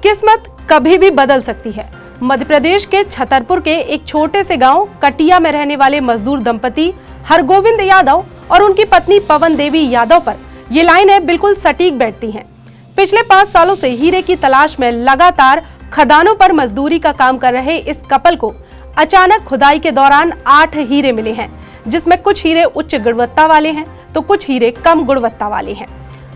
किस्मत कभी भी बदल सकती है। मध्य प्रदेश के छतरपुर के एक छोटे से गांव कटिया में रहने वाले मजदूर दंपति हरगोविंद यादव और उनकी पत्नी पवन देवी यादव पर ये लाइनें बिल्कुल सटीक बैठती हैं। पिछले 5 सालों से हीरे की तलाश में लगातार खदानों पर मजदूरी का काम कर रहे इस कपल को अचानक खुदाई के दौरान 8 हीरे मिले हैं, जिसमें कुछ हीरे उच्च गुणवत्ता वाले हैं तो कुछ हीरे कम गुणवत्ता वाले हैं।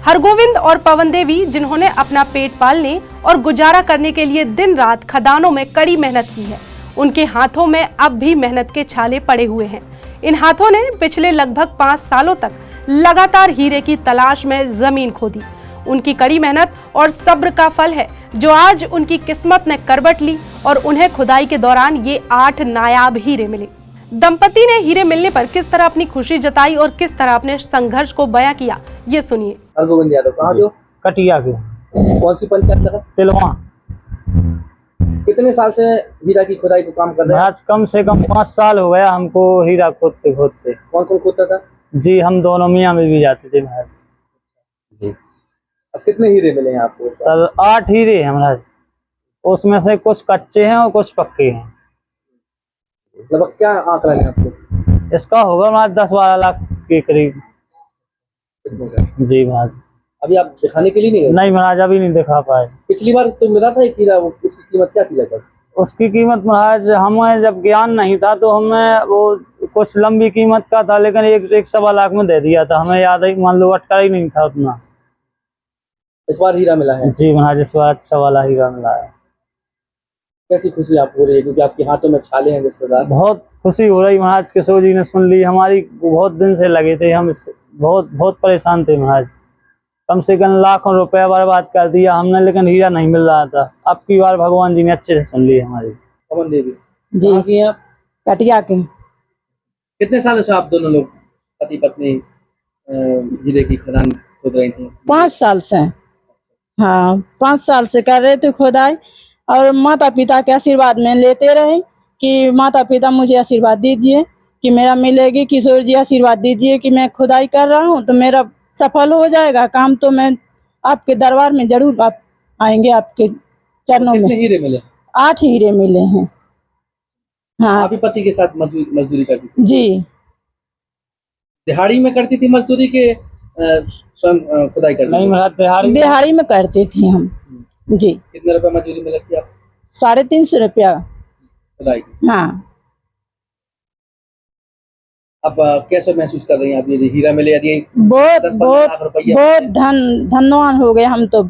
हरगोविंद और पवन देवी, जिन्होंने अपना पेट पालने और गुजारा करने के लिए दिन रात खदानों में कड़ी मेहनत की है, उनके हाथों में अब भी मेहनत के छाले पड़े हुए हैं। इन हाथों ने पिछले लगभग 5 सालों तक लगातार हीरे की तलाश में जमीन खोदी। उनकी कड़ी मेहनत और सब्र का फल है जो आज उनकी किस्मत ने करवट ली और उन्हें खुदाई के दौरान ये 8 नायाब हीरे मिले। दंपति ने हीरे मिलने पर किस तरह अपनी खुशी जताई और किस तरह अपने संघर्ष को बयां किया, ये सुनिए। हरगोविंद यादव कहाँ हो? कटिया के। कौन सी पंचायत है? तिलवा। कितने साल से हीरा की खुदाई को काम कर रहे हैं? आज कम से कम 5 साल हो गया हमको हीरा खोदते खोदते। कौन कौन खोदता था? जी हम दोनों मियाँ में भी जाते थे महाराज जी। अब कितने हीरे मिले हैं आपको? सर 8 हीरे हैं महाराज, उसमें से कुछ कच्चे हैं और कुछ पक्के हैं। लगभग क्या आंकड़ा है आपको? इसका होगा महाराज 10-12 लाख के करीब। जी महाराज। अभी आप दिखाने के लिए नहीं गए? नहीं महाराज, अभी नहीं दिखा पाए। पिछली बार तो मिला था एक हीरा, उसकी कीमत क्या थी लगभग? उसकी कीमत महाराज हमें जब ज्ञान नहीं था तो हमें वो कुछ लंबी कीमत का था, लेकिन 1-1.25 लाख में दे दिया था। हमें याद है, मान लो अटका ही नहीं था उतना। इस बार हीरा मिला है? जी महाराज, इस बार अच्छा वाला हीरा मिला है। कैसी खुशी आपको हो रही है क्योंकि आपके हाथों में छाले हैं जिस प्रकार? बहुत खुशी हो रही महाराज। किशोर जी ने सुन ली हमारी, बहुत दिन से लगे थे हम, बहुत परेशान थे महाराज। कम से कम लाखों रुपया बर्बाद कर दिया हमने, लेकिन हीरा नहीं मिल रहा था। अब की बार भगवान जी ने अच्छे से सुन ली हमारी। पवन देवी जी, कहाँ की हैं आप? कटिया के। कितने सालों से आप दोनों लोग पति पत्नी हीरे की खदान खोद रही थी? 5 साल से। हाँ, 5 साल से कर रहे थे खुदाई और माता पिता के आशीर्वाद में लेते रहे कि माता पिता मुझे आशीर्वाद दीजिए कि मेरा मिलेगी। किशोर जी आशीर्वाद दीजिए कि मैं खुदाई कर रहा हूँ तो मेरा सफल हो जाएगा काम, तो मैं आपके दरबार में जरूर आप आएंगे, आपके चरणों में। कितने हीरे मिले? 8 हीरे मिले हैं। हाँ। आप ही पति के साथ मजदूरी करती थी? जी। दिहाड़ी में करती थी मजदूरी के स्वयं खुदाई करती? नहीं महाराज, दिहाड़ी में करते थे हम। जी। कितने रुपए मजदूरी में लगती है आप? 350 रुपया खुदाई की। हाँ। अब कैसे महसूस कर रही हैं आप? ये हीरा मिले, यदि बहुत धनवान हो गए हम तो।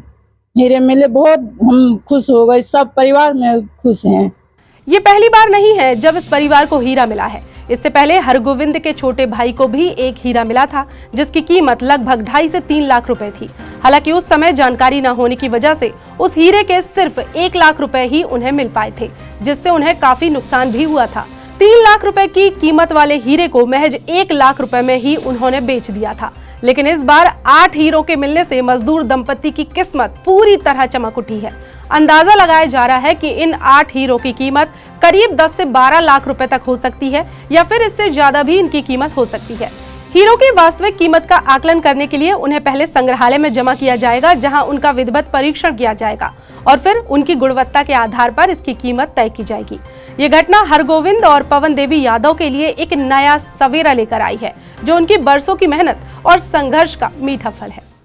हीरे मिले, बहुत हम खुश हो गए, सब परिवार में खुश हैं। ये पहली बार नहीं है जब इस परिवार को हीरा मिला है। इससे पहले हरगोविंद के छोटे भाई को भी एक हीरा मिला था, जिसकी कीमत लगभग 2.5 से 3 लाख रुपए थी। हालांकि उस समय जानकारी न होने की वजह से उस हीरे के सिर्फ 1 लाख रुपए ही उन्हें मिल पाए थे, जिससे उन्हें काफी नुकसान भी हुआ था। 3 लाख रुपए की कीमत वाले हीरे को महज 1 लाख रुपए में ही उन्होंने बेच दिया था। लेकिन इस बार 8 हीरों के मिलने से मजदूर दंपति की किस्मत पूरी तरह चमक उठी है। अंदाजा लगाया जा रहा है कि इन 8 हीरों की कीमत करीब 10 से 12 लाख रुपए तक हो सकती है या फिर इससे ज्यादा भी इनकी कीमत हो सकती है। हीरों की वास्तविक कीमत का आकलन करने के लिए उन्हें पहले संग्रहालय में जमा किया जाएगा, जहां उनका विधिवत परीक्षण किया जाएगा और फिर उनकी गुणवत्ता के आधार पर इसकी कीमत तय की जाएगी। ये घटना हरगोविंद और पवन देवी यादव के लिए एक नया सवेरा लेकर आई है, जो उनकी बरसों की मेहनत और संघर्ष का मीठा फल है।